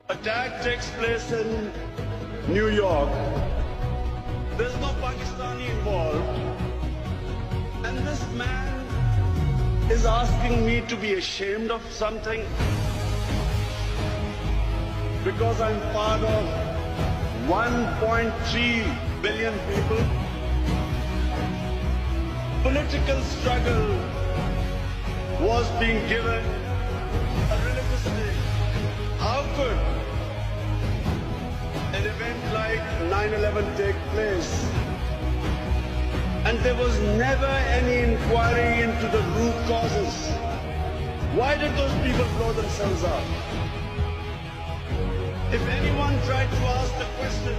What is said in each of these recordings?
Attack takes place in New York. There's no Pakistani involved. And this man is asking me to be ashamed of something because I'm part of 1.3 billion people. Political struggle was being given a religious name. How could an event like 9/11 take place and there was never any inquiry into the root causes? Why did those people blow themselves up? If anyone tried to ask the question,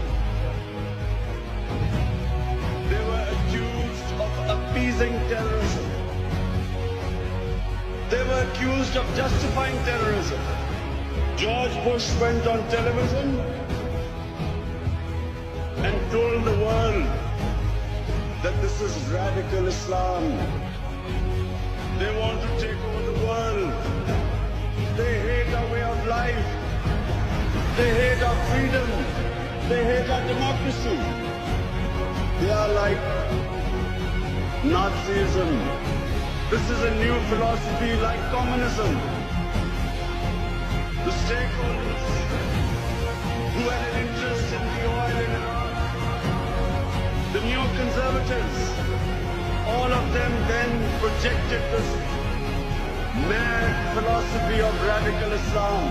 they were accused of appeasing terrorism. They were accused of justifying terrorism. George Bush went on television and told the world that this is radical Islam. They want to take over the world. They hate our way of life. They hate our freedom. They hate our democracy. They are like Nazism. This is a new philosophy like communism. The stakeholders who had an interest in the oil in Iraq, the neoconservatives, all of them then projected this mad philosophy of radical Islam.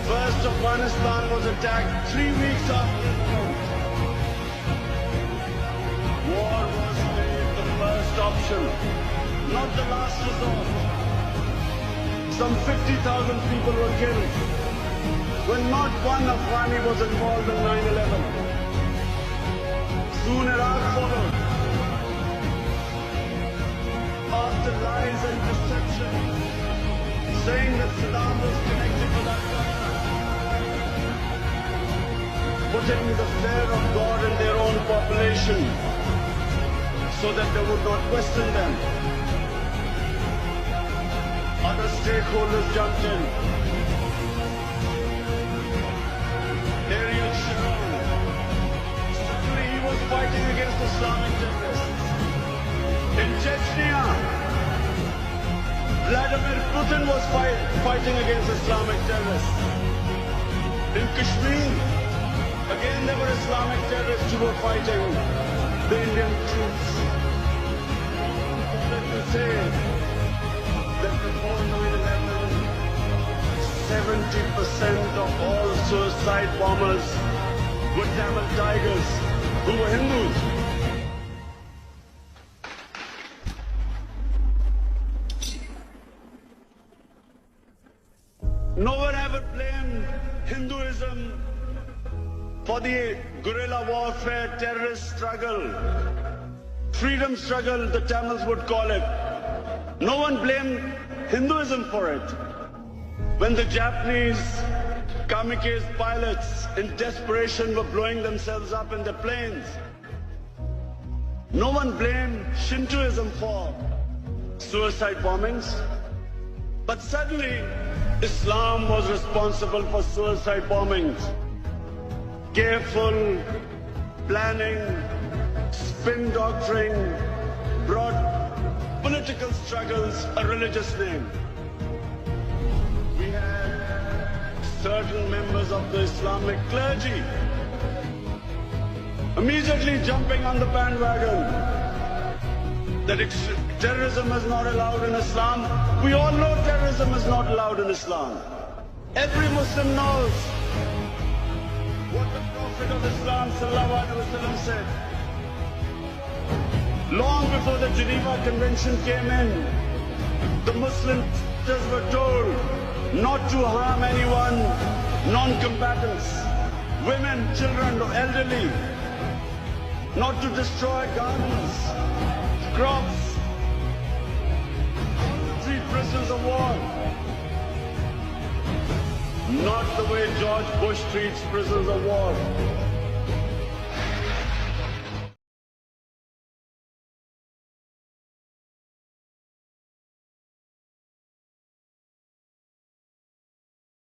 First, Afghanistan was attacked 3 weeks after it happened. War was made the first option, not the last resort. Some 50,000 people were killed when not one Afghani was involved in 9/11. Soon Iraq followed. After lies and deception, saying that Saddam was connected with Al-Qaeda, putting the fear of God in their own population so that they would not question them. Other stakeholders jumped in. Ariel Sharon, suddenly he was fighting against Islamic terrorists. In Chechnya, Vladimir Putin was fighting against Islamic terrorists. In Kashmir, again there were Islamic terrorists who were fighting the Indian troops. Let me say that before 9/11, 70% of all suicide bombers were Tamil tigers who were Hindus. No one ever blamed Hinduism for the guerrilla warfare, terrorist struggle, freedom struggle, the Tamils would call it. No one blamed Hinduism for it. When the Japanese kamikaze pilots in desperation were blowing themselves up in their planes, no one blamed Shintoism for suicide bombings. But suddenly, Islam was responsible for suicide bombings. Careful planning, spin doctoring brought political struggles a religious name. We had certain members of the Islamic clergy immediately jumping on the bandwagon that terrorism is not allowed in Islam. We all know terrorism is not allowed in Islam. Every Muslim knows what the Prophet of Islam sallallahu alaihi wasallam said. Long before the Geneva Convention came in, the Muslims were told not to harm anyone, non-combatants, women, children, or elderly, not to destroy gardens, crops, treat prisoners of war. Not the way George Bush treats prisoners of war.